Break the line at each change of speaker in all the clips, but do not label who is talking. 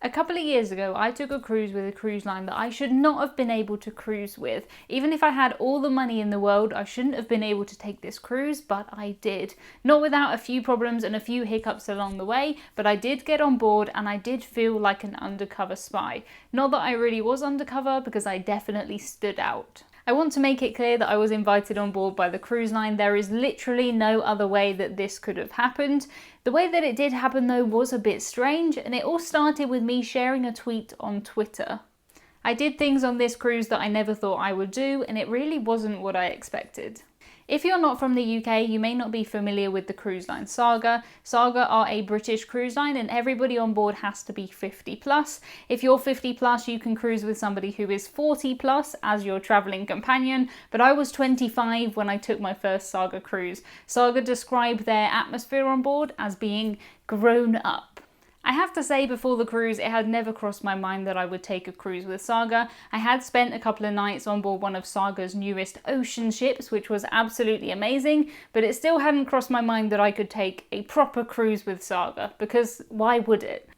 A couple of years ago, I took a cruise with a cruise line that I should not have been able to cruise with. Even if I had all the money in the world, I shouldn't have been able to take this cruise, but I did. Not without a few problems and a few hiccups along the way, but I did get on board and I did feel like an undercover spy. Not that I really was undercover, because I definitely stood out. I want to make it clear that I was invited on board by the cruise line. There is literally no other way that this could have happened. The way that it did happen though was a bit strange, and it all started with me sharing a tweet on Twitter. I did things on this cruise that I never thought I would do, and it really wasn't what I expected. If you're not from the UK, you may not be familiar with the cruise line Saga. Saga are a British cruise line and everybody on board has to be 50 plus. If you're 50 plus, you can cruise with somebody who is 40 plus as your travelling companion, but I was 25 when I took my first Saga cruise. Saga described their atmosphere on board as being grown up. I have to say, before the cruise, it had never crossed my mind that I would take a cruise with Saga. I had spent a couple of nights on board one of Saga's newest ocean ships, which was absolutely amazing, but it still hadn't crossed my mind that I could take a proper cruise with Saga, because why would it?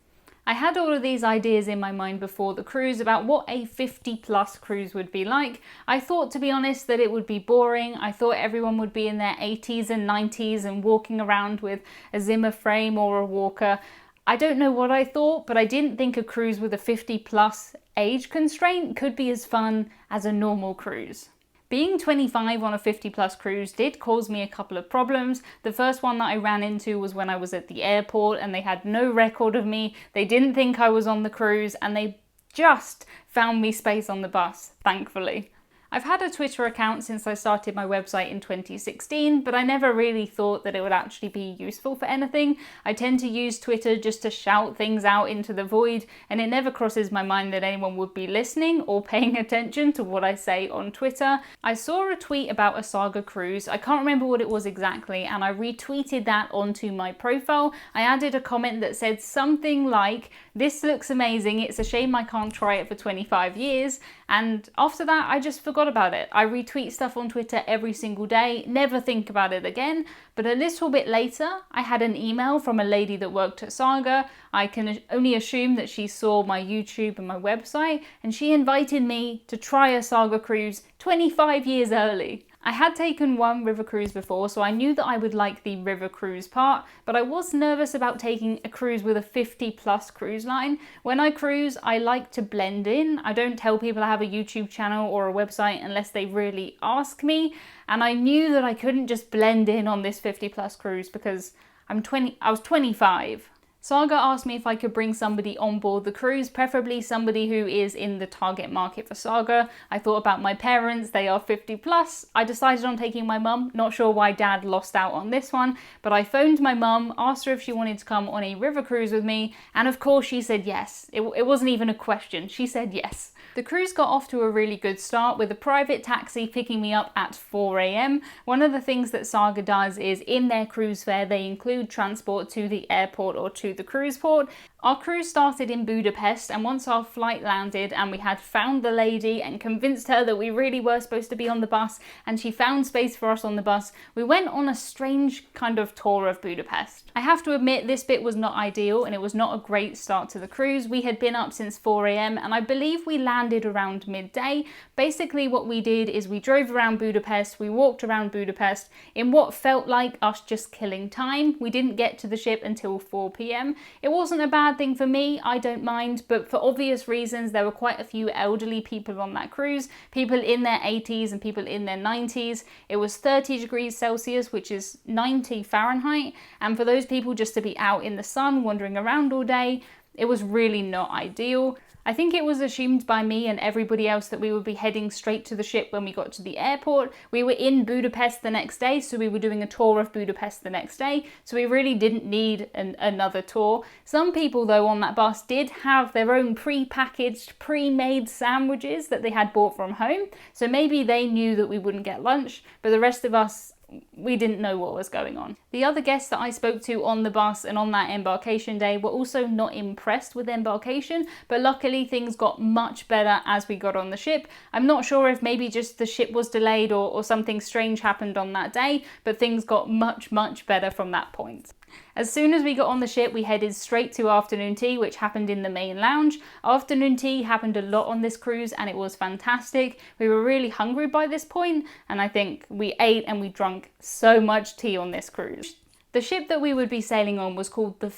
I had all of these ideas in my mind before the cruise about what a 50 plus cruise would be like. I thought, to be honest, that it would be boring. I thought everyone would be in their 80s and 90s and walking around with a Zimmer frame or a walker. I don't know what I thought, but I didn't think a cruise with a 50 plus age constraint could be as fun as a normal cruise. Being 25 on a 50 plus cruise did cause me a couple of problems. The first one that I ran into was when I was at the airport and they had no record of me. They didn't think I was on the cruise and they just found me space on the bus, thankfully. I've had a Twitter account since I started my website in 2016, but I never really thought that it would actually be useful for anything. I tend to use Twitter just to shout things out into the void, and it never crosses my mind that anyone would be listening or paying attention to what I say on Twitter. I saw a tweet about a Saga cruise. I can't remember what it was exactly, and I retweeted that onto my profile. I added a comment that said something like, "This looks amazing, it's a shame I can't try it for 25 years. And after that, I just forgot about it. I retweet stuff on Twitter every single day, never think about it again. But a little bit later, I had an email from a lady that worked at Saga. I can only assume that she saw my YouTube and my website, and she invited me to try a Saga cruise 25 years early. I had taken one river cruise before, so I knew that I would like the river cruise part, but I was nervous about taking a cruise with a 50 plus cruise line. When I cruise, I like to blend in. I don't tell people I have a YouTube channel or a website unless they really ask me, and I knew that I couldn't just blend in on this 50 plus cruise because I was 25. Saga asked me if I could bring somebody on board the cruise, preferably somebody who is in the target market for Saga. I thought about my parents, they are 50 plus. I decided on taking my mum, not sure why Dad lost out on this one, but I phoned my mum, asked her if she wanted to come on a river cruise with me, and of course she said yes. It wasn't even a question, she said yes. The cruise got off to a really good start with a private taxi picking me up at 4 a.m. One of the things that Saga does is in their cruise fare they include transport to the airport or to the cruise port. Our cruise started in Budapest, and once our flight landed and we had found the lady and convinced her that we really were supposed to be on the bus and she found space for us on the bus, we went on a strange kind of tour of Budapest. I have to admit this bit was not ideal and it was not a great start to the cruise. We had been up since 4 a.m. and I believe we landed around midday. Basically what we did is we drove around Budapest, we walked around Budapest in what felt like us just killing time. We didn't get to the ship until 4 p.m. It wasn't a bad thing for me, I don't mind, but for obvious reasons there were quite a few elderly people on that cruise, people in their 80s and people in their 90s. It was 30 degrees Celsius, which is 90 Fahrenheit, and for those people just to be out in the sun wandering around all day, it was really not ideal. I think it was assumed by me and everybody else that we would be heading straight to the ship when we got to the airport. We were in Budapest the next day, so we were doing a tour of Budapest the next day, so we really didn't need another tour. Some people though on that bus did have their own pre-packaged, pre-made sandwiches that they had bought from home, so maybe they knew that we wouldn't get lunch, but the rest of us, we didn't know what was going on. The other guests that I spoke to on the bus and on that embarkation day were also not impressed with embarkation, but luckily things got much better as we got on the ship. I'm not sure if maybe just the ship was delayed or something strange happened on that day, but things got much better from that point. As soon as we got on the ship, we headed straight to afternoon tea, which happened in the main lounge. Afternoon tea happened a lot on this cruise and it was fantastic. We were really hungry by this point, and I think we ate and we drank so much tea on this cruise. The ship that we would be sailing on was called the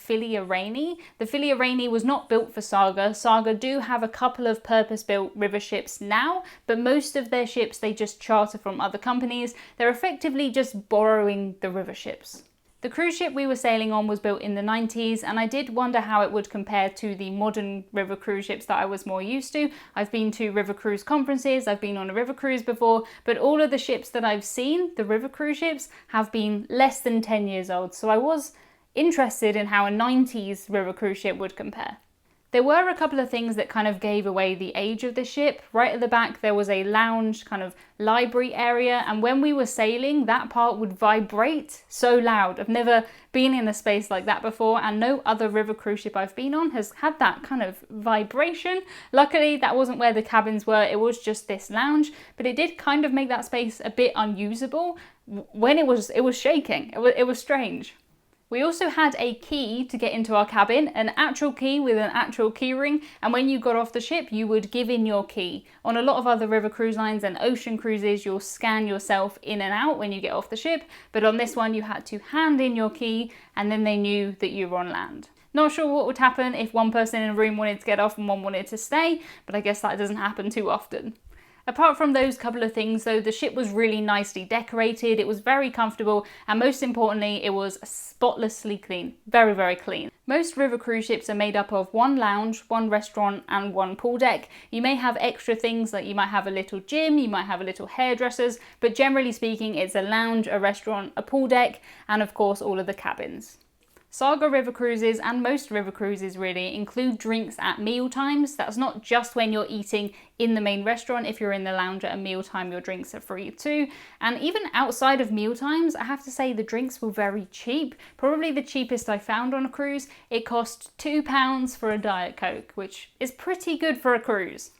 Rainy. The Rainy was not built for Saga. Saga do have a couple of purpose-built river ships now, but most of their ships they just charter from other companies. They're effectively just borrowing the river ships. The cruise ship we were sailing on was built in the 90s, and I did wonder how it would compare to the modern river cruise ships that I was more used to. I've been to river cruise conferences, I've been on a river cruise before, but all of the ships that I've seen, the river cruise ships, have been less than 10 years old. So I was interested in how a 90s river cruise ship would compare. There were a couple of things that kind of gave away the age of the ship. Right at the back there was a lounge kind of library area, and when we were sailing that part would vibrate so loud. I've never been in a space like that before, and no other river cruise ship I've been on has had that kind of vibration. Luckily that wasn't where the cabins were, it was just this lounge, but it did kind of make that space a bit unusable when it was shaking. It was strange. We also had a key to get into our cabin, an actual key with an actual key ring, and when you got off the ship you would give in your key. On a lot of other river cruise lines and ocean cruises you'll scan yourself in and out when you get off the ship, but on this one you had to hand in your key and then they knew that you were on land. Not sure what would happen if one person in a room wanted to get off and one wanted to stay, but I guess that doesn't happen too often. Apart from those couple of things though, the ship was really nicely decorated, it was very comfortable, and most importantly, it was spotlessly clean. Very, very clean. Most river cruise ships are made up of one lounge, one restaurant, and one pool deck. You may have extra things, like you might have a little gym, you might have a little hairdressers, but generally speaking, it's a lounge, a restaurant, a pool deck, and of course all of the cabins. Saga river cruises, and most river cruises really, include drinks at meal times. That's not just when you're eating in the main restaurant. If you're in the lounge at a mealtime, your drinks are free too. And even outside of meal times, I have to say the drinks were very cheap. Probably the cheapest I found on a cruise. It cost £2 for a Diet Coke, which is pretty good for a cruise.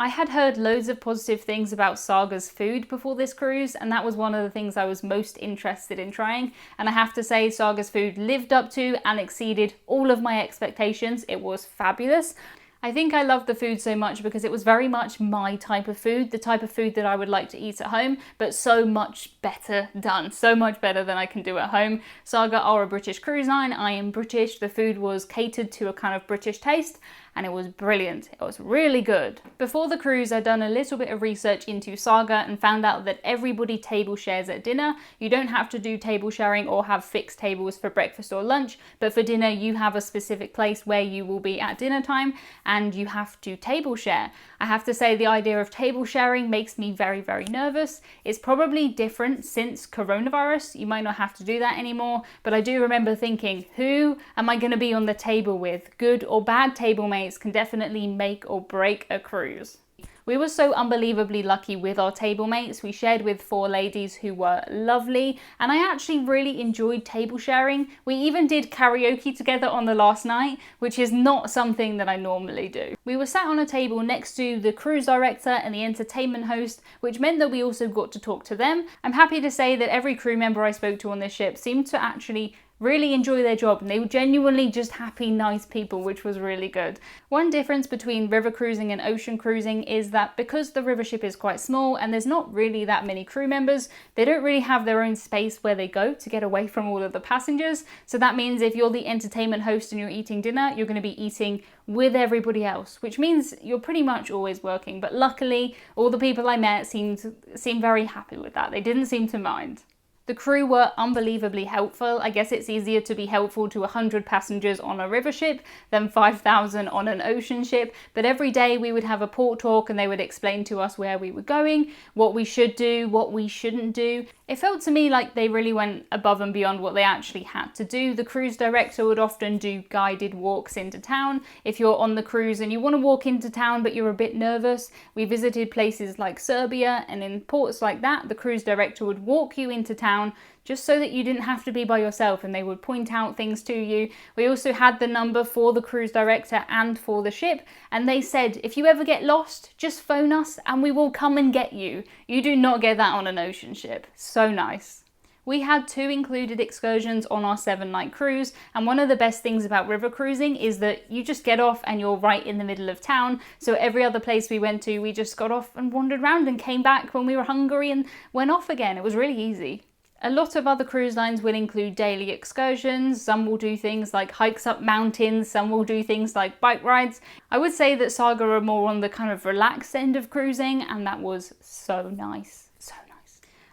I had heard loads of positive things about Saga's food before this cruise, and that was one of the things I was most interested in trying, and I have to say Saga's food lived up to and exceeded all of my expectations. It was fabulous. I think I loved the food so much because it was very much my type of food, the type of food that I would like to eat at home, but so much better done, so much better than I can do at home. Saga are a British cruise line, I am British, the food was catered to a kind of British taste, and it was brilliant. It was really good. Before the cruise, I'd done a little bit of research into Saga and found out that everybody table shares at dinner. You don't have to do table sharing or have fixed tables for breakfast or lunch, but for dinner you have a specific place where you will be at dinner time and you have to table share. I have to say the idea of table sharing makes me very, very nervous. It's probably different since coronavirus. You might not have to do that anymore, but I do remember thinking, who am I going to be on the table with? Good or bad table mates can definitely make or break a cruise. We were so unbelievably lucky with our table mates. We shared with 4 ladies who were lovely, and I actually really enjoyed table sharing. We even did karaoke together on the last night, which is not something that I normally do. We were sat on a table next to the cruise director and the entertainment host, which meant that we also got to talk to them. I'm happy to say that every crew member I spoke to on this ship seemed to actually really enjoy their job, and they were genuinely just happy, nice people, which was really good. One difference between river cruising and ocean cruising is that because the river ship is quite small and there's not really that many crew members, they don't really have their own space where they go to get away from all of the passengers. So that means if you're the entertainment host and you're eating dinner, you're going to be eating with everybody else, which means you're pretty much always working. But luckily, all the people I met seemed very happy with that. They didn't seem to mind. The crew were unbelievably helpful. I guess it's easier to be helpful to 100 passengers on a river ship than 5,000 on an ocean ship, but every day we would have a port talk and they would explain to us where we were going, what we should do, what we shouldn't do. It felt to me like they really went above and beyond what they actually had to do. The cruise director would often do guided walks into town. If you're on the cruise and you want to walk into town but you're a bit nervous, we visited places like Serbia, and in ports like that, the cruise director would walk you into town just so that you didn't have to be by yourself, and they would point out things to you. We also had the number for the cruise director and for the ship, and they said if you ever get lost, just phone us and we will come and get you. You do not get that on an ocean ship. So nice. We had 2 included excursions on our 7-night cruise, and one of the best things about river cruising is that you just get off and you're right in the middle of town. So every other place we went to, we just got off and wandered around and came back when we were hungry and went off again. It was really easy. A lot of other cruise lines will include daily excursions. Some will do things like hikes up mountains, some will do things like bike rides. I would say that Saga are more on the kind of relaxed end of cruising, and that was so nice. So nice.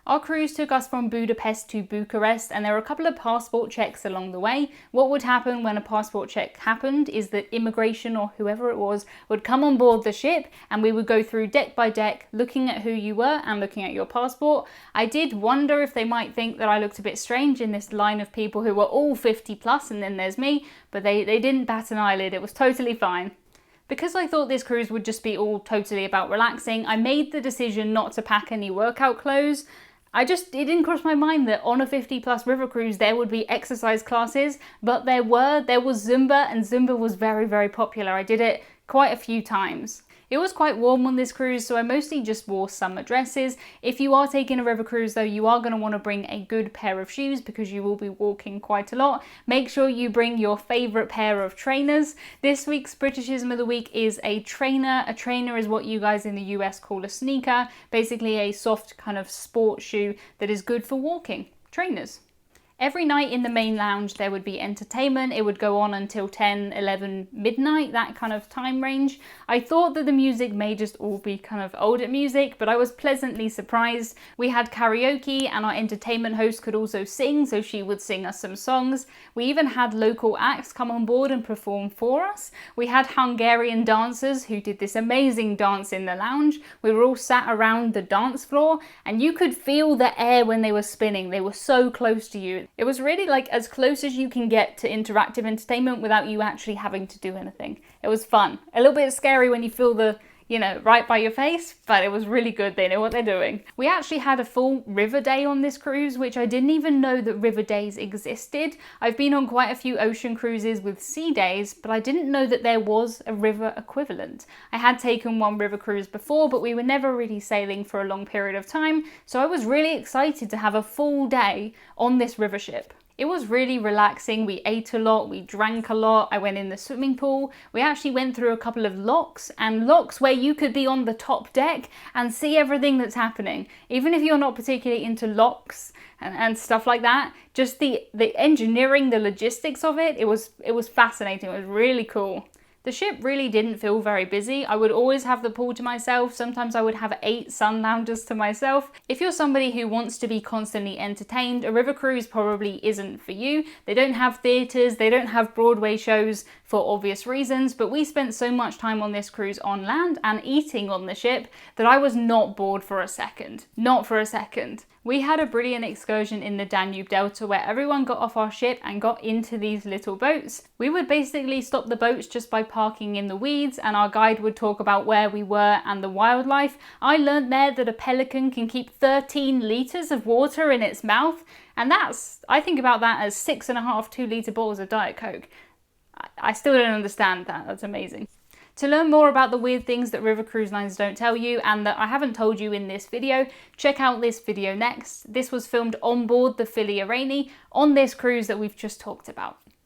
Our cruise took us from Budapest to Bucharest, and there were a couple of passport checks along the way. What would happen when a passport check happened is that immigration, or whoever it was, would come on board the ship and we would go through deck by deck looking at who you were and looking at your passport. I did wonder if they might think that I looked a bit strange in this line of people who were all 50 plus and then there's me, but they didn't bat an eyelid. It was totally fine. Because I thought this cruise would just be all totally about relaxing, I made the decision not to pack any workout clothes. It didn't cross my mind that on a 50 plus river cruise there would be exercise classes, but there was Zumba, and Zumba was very, very popular. I did it quite a few times. It was quite warm on this cruise, so I mostly just wore summer dresses. If you are taking a river cruise though, you are going to want to bring a good pair of shoes because you will be walking quite a lot. Make sure you bring your favourite pair of trainers. This week's Britishism of the Week is a trainer. A trainer is what you guys in the US call a sneaker, basically a soft kind of sport shoe that is good for walking. Trainers. Every night in the main lounge there would be entertainment. It would go on until 10, 11, midnight, that kind of time range. I thought that the music may just all be kind of older music, but I was pleasantly surprised. We had karaoke and our entertainment host could also sing, so she would sing us some songs. We even had local acts come on board and perform for us. We had Hungarian dancers who did this amazing dance in the lounge. We were all sat around the dance floor and you could feel the air when they were spinning. They were so close to you. It was really like as close as you can get to interactive entertainment without you actually having to do anything. It was fun. A little bit scary when you feel the, right by your face, but it was really good. They know what they're doing. We actually had a full river day on this cruise, which I didn't even know that river days existed. I've been on quite a few ocean cruises with sea days, but I didn't know that there was a river equivalent. I had taken one river cruise before, but we were never really sailing for a long period of time, so I was really excited to have a full day on this river ship. It was really relaxing. We ate a lot, we drank a lot, I went in the swimming pool. We actually went through a couple of locks where you could be on the top deck and see everything that's happening. Even if you're not particularly into locks and stuff like that, just the engineering, the logistics of it, it was fascinating. It was really cool. The ship really didn't feel very busy. I would always have the pool to myself. Sometimes I would have 8 sun loungers to myself. If you're somebody who wants to be constantly entertained, a river cruise probably isn't for you. They don't have theatres, they don't have Broadway shows for obvious reasons, but we spent so much time on this cruise on land and eating on the ship that I was not bored for a second. Not for a second. We had a brilliant excursion in the Danube Delta where everyone got off our ship and got into these little boats. We would basically stop the boats just by parking in the weeds, and our guide would talk about where we were and the wildlife. I learned there that a pelican can keep 13 litres of water in its mouth, and I think about that as 6.5 2-litre bottles of Diet Coke. I still don't understand that. That's amazing. To learn more about the weird things that river cruise lines don't tell you and that I haven't told you in this video, check out this video next. This was filmed on board the Philia Rainey on this cruise that we've just talked about.